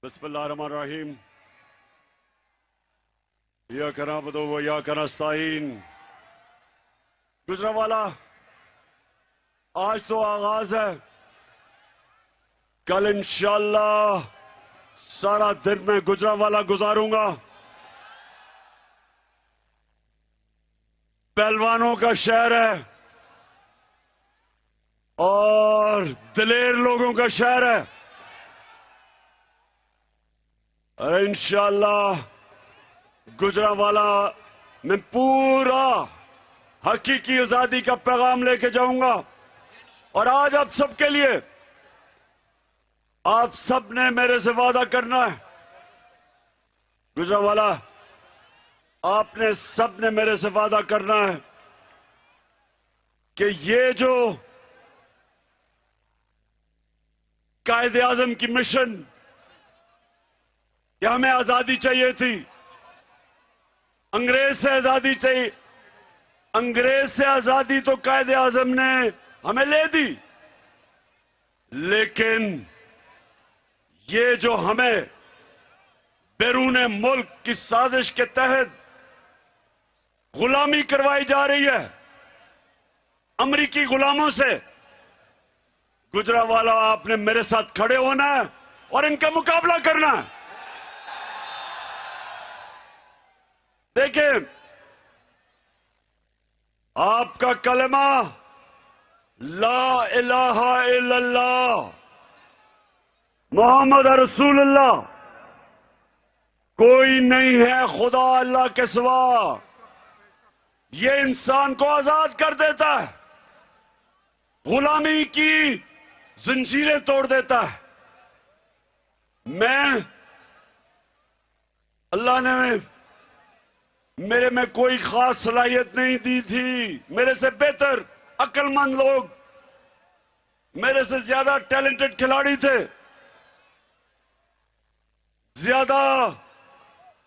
बिस्मिल्लाहिर्रहमानिर्रहीम। इय्याका नअबुदु व इय्याका नस्तईन। गुजरांवाला, आज तो आगाज है, कल इंशाअल्लाह सारा दिन मैं गुजरांवाला गुजारूंगा। पहलवानों का शहर है और दिलेर लोगों का शहर है। अरे इंशाअल्लाह गुजरांवाला में पूरा हकीकी आजादी का पैगाम लेके जाऊंगा। और आज आप सबके लिए, आप सब ने मेरे से वादा करना है। गुजरांवाला, आपने सब ने मेरे से वादा करना है कि ये जो कायदे आजम की मिशन कि हमें आजादी चाहिए थी, अंग्रेज से आजादी चाहिए, अंग्रेज से आजादी तो कायदे आजम ने हमें ले दी, लेकिन ये जो हमें बैरून मुल्क की साजिश के तहत गुलामी करवाई जा रही है अमरीकी गुलामों से, गुजरांवाला आपने मेरे साथ खड़े होना है और इनका मुकाबला करना है। देखिए, आपका कलमा ला इलाहा इल्लल्लाह मोहम्मद रसूलुल्लाह, कोई नहीं है खुदा अल्लाह के सिवा, ये इंसान को आजाद कर देता है, गुलामी की जंजीरें तोड़ देता है। मैं, अल्लाह ने मेरे में कोई खास सलाहियत नहीं दी थी, मेरे से बेहतर अक्लमंद लोग, मेरे से ज्यादा टैलेंटेड खिलाड़ी थे, ज्यादा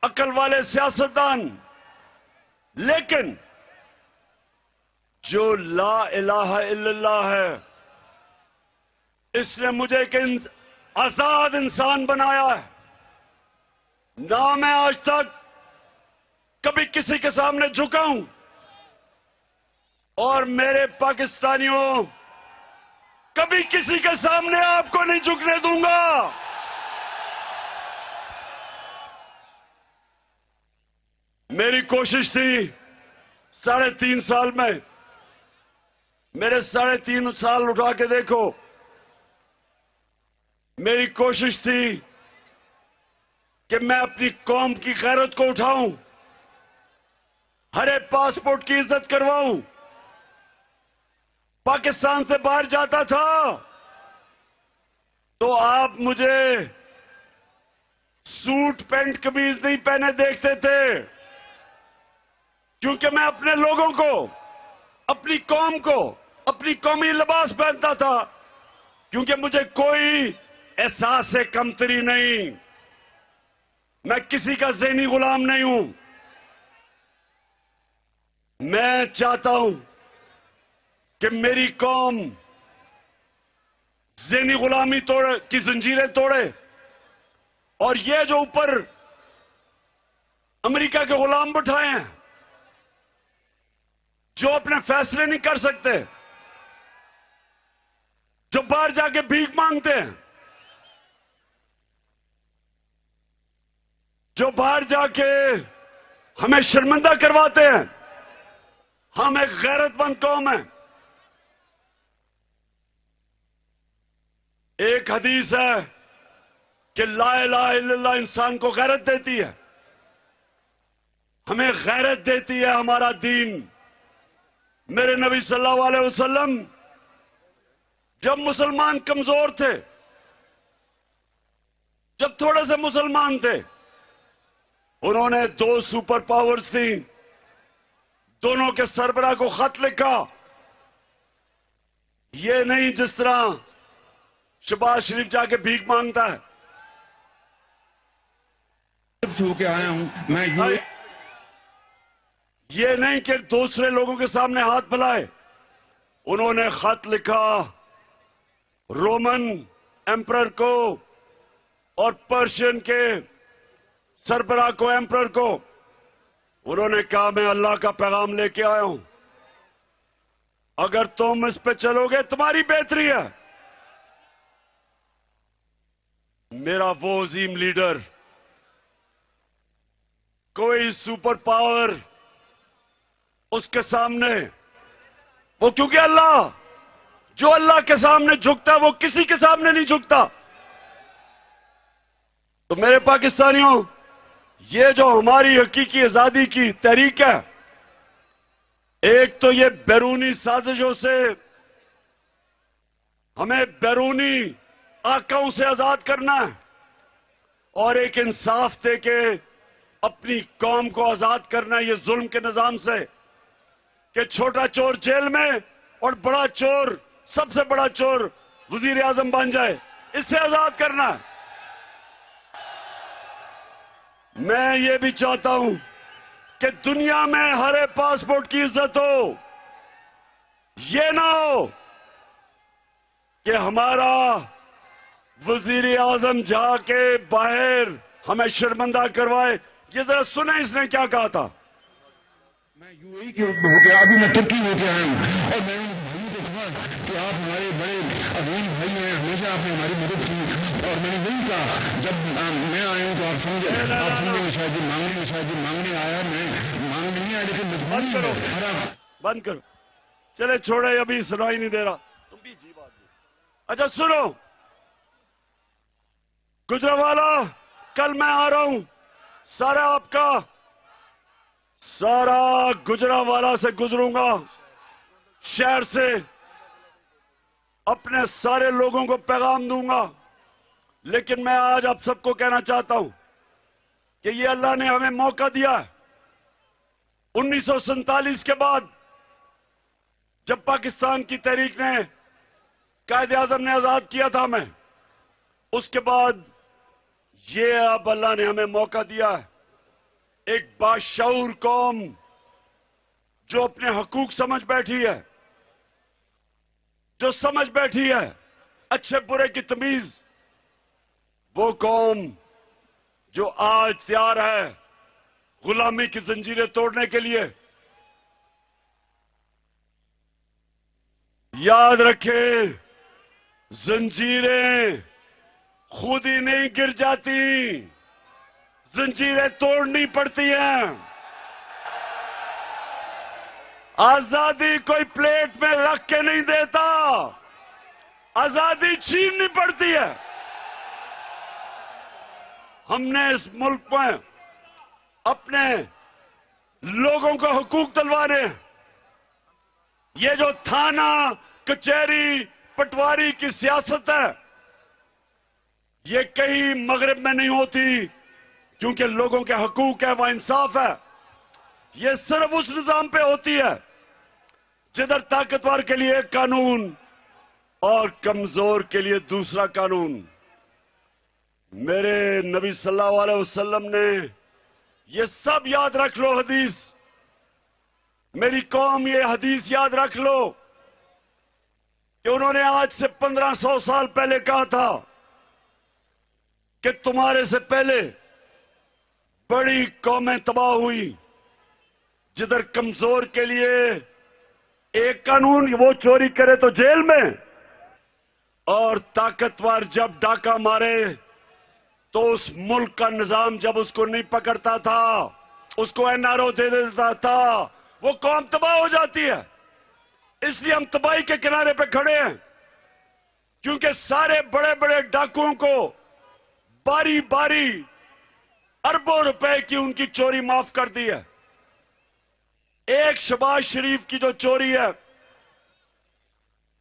अकल वाले सियासतदान, लेकिन जो ला इलाहा इल्लल्लाह है, इसने मुझे एक आजाद इंसान बनाया है। ना मैं आज तक कभी किसी के सामने झुका हूं, और मेरे पाकिस्तानियों, कभी किसी के सामने आपको नहीं झुकने दूंगा। मेरी कोशिश थी 3.5 साल में, मेरे 3.5 साल उठा के देखो, मेरी कोशिश थी कि मैं अपनी कौम की गैरत को उठाऊं, हरे पासपोर्ट की इज्जत करवाऊं। पाकिस्तान से बाहर जाता था तो आप मुझे सूट पैंट कमीज नहीं पहने देखते थे, क्योंकि मैं अपने लोगों को, अपनी कौम को, अपनी कौमी लिबास पहनता था, क्योंकि मुझे कोई एहसास से कमतरी नहीं, मैं किसी का ज़हनी गुलाम नहीं हूं। मैं चाहता हूं कि मेरी कौम ज़हनी गुलामी की जंजीरें तोड़े, और ये जो ऊपर अमेरिका के गुलाम बैठाए हैं, जो अपने फैसले नहीं कर सकते, जो बाहर जाके भीख मांगते हैं, जो बाहर जाके हमें शर्मिंदा करवाते हैं, हम एक गैरतमंद कौम है। एक हदीस है कि ला इलाहा इल्लल्लाह इंसान को गैरत देती है, हमें गैरत देती है हमारा दीन। मेरे नबी सल्लल्लाहु अलैहि वसल्लम जब मुसलमान कमजोर थे, जब थोड़े से मुसलमान थे, उन्होंने 2 सुपर पावर्स थी, दोनों के सरबराह को खत लिखा। ये नहीं जिस तरह शहबाज शरीफ जाके भीख मांगता है। छू के आया हूं मैं, ये नहीं कि दूसरे लोगों के सामने हाथ फैलाए। उन्होंने खत लिखा रोमन एम्परर को और पर्शियन के सरबराह को, एम्परर को, उन्होंने कहा मैं अल्लाह का पैगाम लेके आया हूं, अगर तुम इस पे चलोगे तुम्हारी बेहतरी है। मेरा वो अजीम लीडर, कोई सुपर पावर उसके सामने, वो क्योंकि अल्लाह, जो अल्लाह के सामने झुकता है वो किसी के सामने नहीं झुकता। तो मेरे पाकिस्तानियों, ये जो हमारी हकीकी आजादी की तहरीक है, एक तो ये बैरूनी साजिशों से हमें बैरूनी आकाओं से आजाद करना है, और एक इंसाफ दे के अपनी कौम को आजाद करना है ये जुल्म के निजाम से, कि छोटा चोर जेल में और बड़ा चोर, सबसे बड़ा चोर वजीर आजम बन जाए, इससे आजाद करना है। मैं ये भी चाहता हूं कि दुनिया में हर एक पासपोर्ट की इज्जत हो, ये ना हो कि हमारा वजीर आजम जाके बाहर हमें शर्मिंदा करवाए। ये जरा सुने इसने क्या कहा था। मैं यूएई के होके, अभी मैं तुर्की होके आया हूँ, और मैं उन भाइयों को कहा कि आप हमारे बड़े अजीम भाई हैं, हमेशा आपने हमारी मदद की, और मैंने नहीं कहा जब मैं आया हूँ तो आप समझेंगे शायद मांगने आया, मैं मांगने नहीं आया, लेकिन बंद करो, बंद करो, चले छोड़े, अभी सुनाई नहीं दे रहा, तुम भी जी बात नहीं। अच्छा सुनो, गुजरावाला, कल मैं आ रहा हूं, सारा गुजरावाला से गुजरूंगा, शहर से अपने सारे लोगों को पैगाम दूंगा। लेकिन मैं आज आप सबको कहना चाहता हूं कि ये अल्लाह ने हमें मौका दिया है। 1947 के बाद जब पाकिस्तान की तहरीक ने, कायदे आजम ने आजाद किया था हमें, उसके बाद ये अब अल्लाह ने हमें मौका दिया है, एक बाशऊर कौम जो अपने हकूक समझ बैठी है, जो समझ बैठी है अच्छे बुरे की तमीज, वो कौम जो आज तैयार है गुलामी की जंजीरें तोड़ने के लिए। याद रखें, जंजीरें खुद ही नहीं गिर जाती, जंजीरें तोड़नी पड़ती हैं। आजादी कोई प्लेट में रख के नहीं देता, आजादी छीननी पड़ती है। हमने इस मुल्क में अपने लोगों को हुकूक दिलवाने, ये जो थाना कचहरी पटवारी की सियासत है, ये कहीं मगरिब में नहीं होती, क्योंकि लोगों के हकूक है, वह इंसाफ है। ये सिर्फ उस निजाम पे होती है जिधर ताकतवर के लिए एक कानून और कमजोर के लिए दूसरा कानून। मेरे नबी सल्लल्लाहु अलैहि वसल्लम ने, ये सब याद रख लो हदीस, मेरी कौम ये हदीस याद रख लो कि उन्होंने आज से 1500 साल पहले कहा था कि तुम्हारे से पहले बड़ी कौमें तबाह हुई, जिधर कमजोर के लिए एक कानून, वो चोरी करे तो जेल में, और ताकतवर जब डाका मारे तो उस मुल्क का निजाम जब उसको नहीं पकड़ता था, उसको एनआरओ दे देता था, वो कौम तबाह हो जाती है। इसलिए हम तबाही के किनारे पे खड़े हैं, क्योंकि सारे बड़े बड़े डाकुओं को बारी बारी अरबों रुपए की उनकी चोरी माफ कर दी है। एक शहबाज शरीफ की जो चोरी है,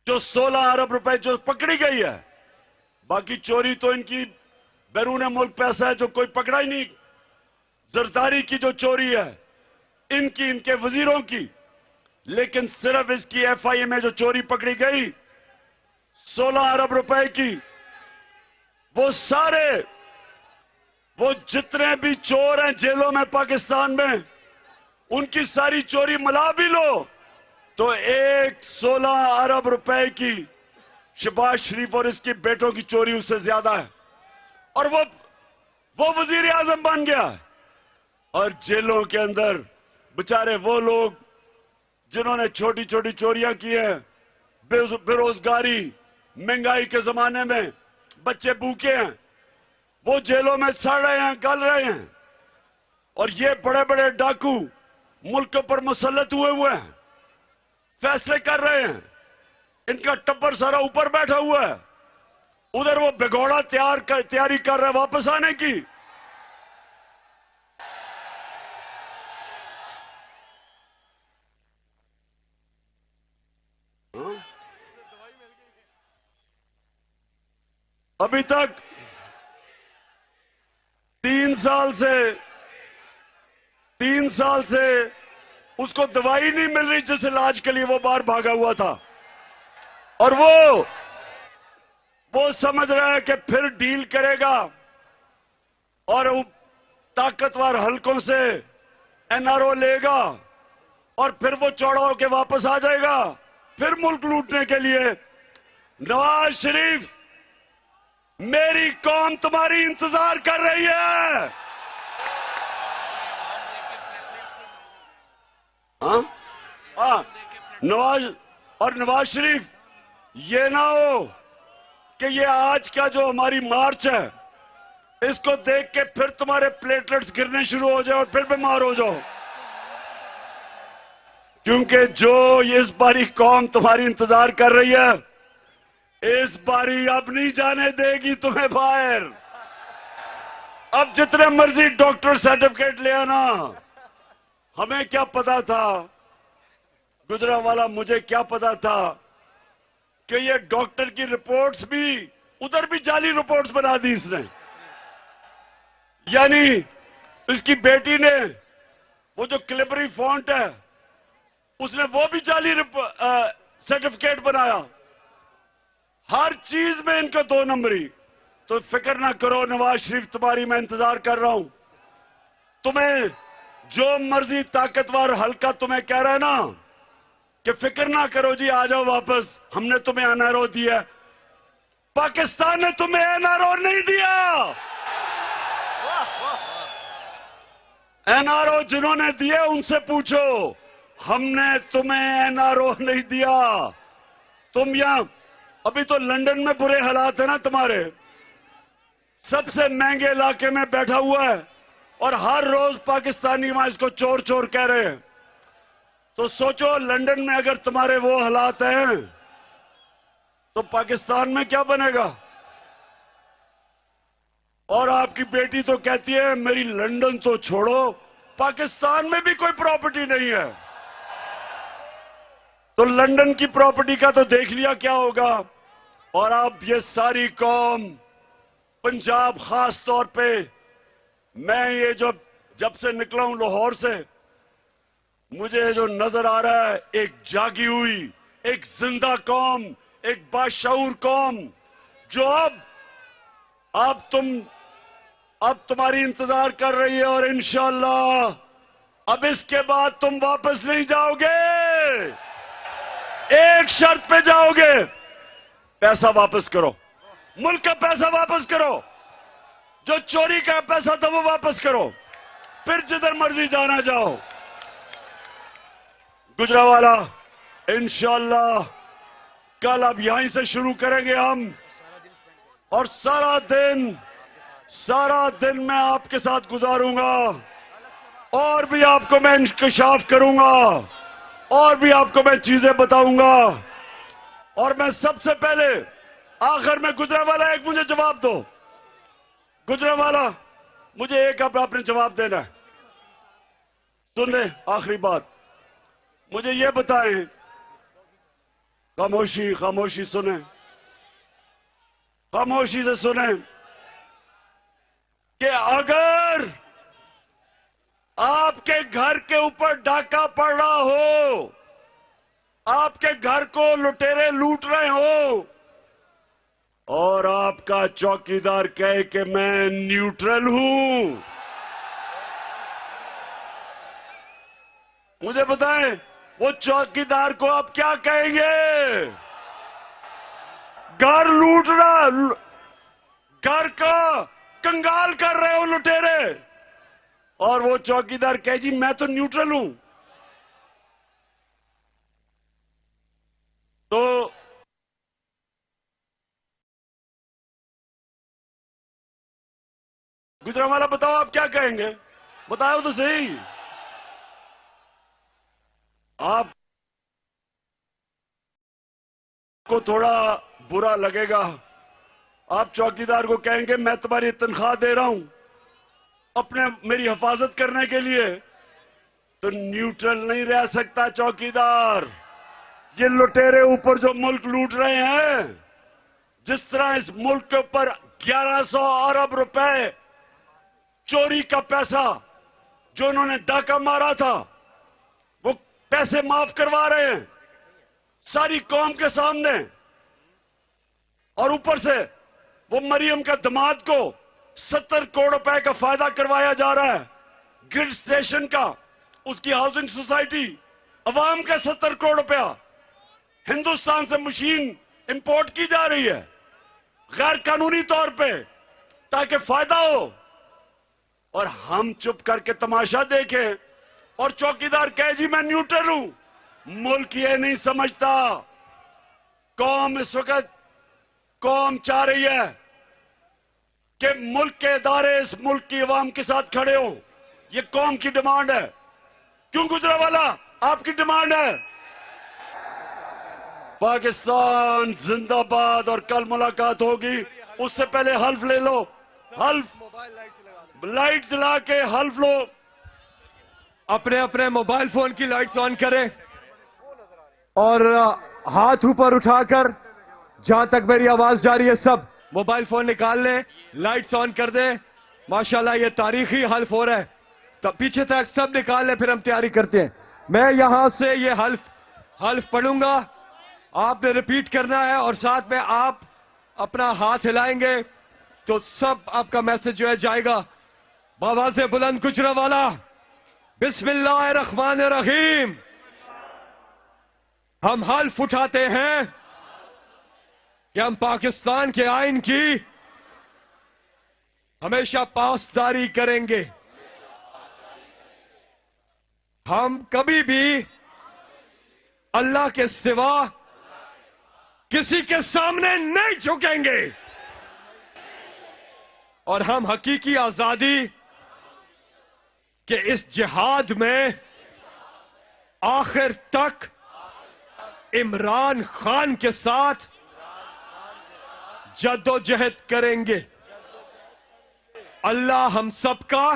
जो 16 अरब रुपए जो पकड़ी गई है, बाकी चोरी तो इनकी बैरून मुल्क पैसा है जो कोई पकड़ा ही नहीं। जरदारी की जो चोरी है इनकी, इनके वजीरों की, लेकिन सिर्फ इसकी एफआईए में जो चोरी पकड़ी गई 16 अरब रुपए की, वो सारे, वो जितने भी चोर हैं जेलों में पाकिस्तान में, उनकी सारी चोरी मिला भी लो तो एक 16 अरब रुपए की शहबाज शरीफ और इसके बेटों की चोरी उससे ज्यादा है। और वो वजीर आजम बन गया। और जेलों के अंदर बेचारे वो लोग जिन्होंने छोटी छोटी चोरियां की हैं, बेरोजगारी, महंगाई के जमाने में बच्चे भूखे हैं, वो जेलों में सड़ रहे हैं, गल रहे हैं। और ये बड़े बड़े डाकू मुल्क पर मुसल्लत हुए हैं, फैसले कर रहे हैं, इनका टब्बर सारा ऊपर बैठा हुआ है, उधर वो भिगोड़ा तैयारी कर रहे हैं वापस आने की। अभी तक 3 साल से उसको दवाई नहीं मिल रही जिस इलाज के लिए वो बाहर भागा हुआ था। और वो समझ रहा है कि फिर डील करेगा और ताकतवर हलकों से एनआरओ लेगा और फिर वो चौड़ा होके वापस आ जाएगा फिर मुल्क लूटने के लिए। नवाज शरीफ, मेरी कौम तुम्हारी इंतजार कर रही है। नवाज शरीफ, ये ना हो कि ये आज का जो हमारी मार्च है इसको देख के फिर तुम्हारे प्लेटलेट्स गिरने शुरू हो जाए और फिर बीमार हो जाओ। क्योंकि जो इस बारी कौम तुम्हारी इंतजार कर रही है, इस बारी अब नहीं जाने देगी तुम्हें बाहर। अब जितने मर्जी डॉक्टर सर्टिफिकेट ले आना। हमें क्या पता था, गुजरांवाला, मुझे क्या पता था कि ये डॉक्टर की रिपोर्ट्स भी उधर भी जाली रिपोर्ट्स बना दी इसने। यानी इसकी बेटी ने वो जो क्लिबरी फॉन्ट है उसने वो भी जाली सर्टिफिकेट बनाया। हर चीज में इनका 2 नंबरी। तो फिक्र ना करो नवाज शरीफ, तुम्हारी मैं इंतजार कर रहा हूं। तुम्हें जो मर्जी ताकतवर हल्का तुम्हें कह रहा है ना कि फिक्र ना करो जी, आ जाओ वापस, हमने तुम्हें एनआरओ दिया। पाकिस्तान ने तुम्हें एनआरओ नहीं दिया। एनआरओ जिन्होंने दिए उनसे पूछो, हमने तुम्हें एनआरओ नहीं दिया। तुम यहां, अभी तो लंदन में बुरे हालात है ना तुम्हारे, सबसे महंगे इलाके में बैठा हुआ है और हर रोज पाकिस्तानी वहां इसको चोर चोर कह रहे हैं। तो सोचो लंदन में अगर तुम्हारे वो हालात हैं तो पाकिस्तान में क्या बनेगा। और आपकी बेटी तो कहती है मेरी लंदन तो छोड़ो, पाकिस्तान में भी कोई प्रॉपर्टी नहीं है। तो लंदन की प्रॉपर्टी का तो देख लिया क्या होगा। और अब ये सारी कौम, पंजाब खास तौर पे, मैं ये जब से निकला हूं लाहौर से, मुझे जो नजर आ रहा है एक जागी हुई, एक जिंदा कौम, एक बाशऊर कौम जो अब तुम्हारी इंतजार कर रही है। और इंशाअल्लाह अब इसके बाद तुम वापस नहीं जाओगे, एक शर्त पे जाओगे, पैसा वापस करो, मुल्क का पैसा वापस करो, जो चोरी का पैसा था वो वापस करो, फिर जिधर मर्जी जाना जाओ। गुजरांवाला, इंशाअल्लाह कल अब यहीं से शुरू करेंगे हम, और सारा दिन मैं आपके साथ गुजारूंगा, और भी आपको मैं इंकशाफ करूंगा, और भी आपको मैं चीजें बताऊंगा। और मैं सबसे पहले आखिर में, गुजरांवाला एक मुझे जवाब दो, गुजरांवाला मुझे एक अब आपने जवाब देना है। सुन ले, आखिरी बात मुझे ये बताएं, खामोशी सुने, खामोशी से सुने, कि अगर आपके घर के ऊपर डाका पड़ रहा हो, आपके घर को लुटेरे लूट रहे हो, और आपका चौकीदार कहे कि मैं न्यूट्रल हूं, मुझे बताएं वो चौकीदार को आप क्या कहेंगे। घर लूट रहा, घर का कंगाल कर रहे हो लुटेरे। और वो चौकीदार कहे जी मैं तो न्यूट्रल हूं। तो गुजरांवाला बताओ आप क्या कहेंगे, बताओ तो सही। आप को थोड़ा बुरा लगेगा, आप चौकीदार को कहेंगे मैं तुम्हारी तनख्वाह दे रहा हूं अपने मेरी हिफाजत करने के लिए, तो न्यूट्रल नहीं रह सकता चौकीदार। ये लुटेरे ऊपर जो मुल्क लूट रहे हैं, जिस तरह इस मुल्क के ऊपर 1100 अरब रुपए चोरी का पैसा जो उन्होंने डाका मारा था, वो पैसे माफ करवा रहे हैं सारी कौम के सामने। और ऊपर से वो मरियम का दामाद को 70 करोड़ रुपए का फायदा करवाया जा रहा है, ग्रिड स्टेशन का, उसकी हाउसिंग सोसाइटी, अवाम का 70 करोड़ रुपया हिंदुस्तान से मशीन इंपोर्ट की जा रही है गैर कानूनी तौर पे ताकि फायदा हो, और हम चुप करके तमाशा देखें। और चौकीदार कहे जी मैं न्यूट्रल हूं। मुल्क ये नहीं समझता, कौम इस वक्त कौम चाह रही है कि मुल्क के इदारे इस मुल्क की अवाम के साथ खड़े हो। ये कौम की डिमांड है। क्यों गुजरांवाला आपकी डिमांड है? पाकिस्तान जिंदाबाद। और कल मुलाकात होगी, उससे पहले हल्फ ले लो, हल्फ लाइट जला के हल्फ लो। अपने अपने मोबाइल फोन की लाइट्स ऑन करें और हाथ ऊपर उठाकर, जहां तक मेरी आवाज जा रही है सब मोबाइल फोन निकाल ले, लाइट्स ऑन कर दे। माशाल्लाह ये तारीखी हल्फ हो रहा है, तो पीछे तक सब निकाल ले, फिर हम तैयारी करते हैं। मैं यहां से ये हल्फ पढ़ूंगा, आपने रिपीट करना है और साथ में आप अपना हाथ हिलाएंगे तो सब आपका मैसेज जो है जाएगा। आवाज़े बुलंद गुजरांवाला, बिस्मिल्लाहिर्रहमानिर्रहीम। हम हल्फ उठाते हैं कि हम पाकिस्तान के आइन की हमेशा पासदारी करेंगे। हम कभी भी अल्लाह के सिवा किसी के सामने नहीं झुकेंगे और हम हकीकी आजादी के इस जिहाद में आखिर तक इमरान खान के साथ जद्दोजहद करेंगे। अल्लाह हम सबका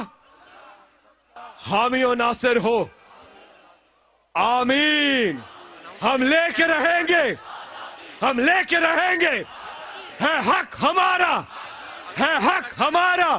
हामी और नासिर हो, आमीन। हम लेके रहेंगे, हम लेके रहेंगे। है हक हमारा, है हक हमारा।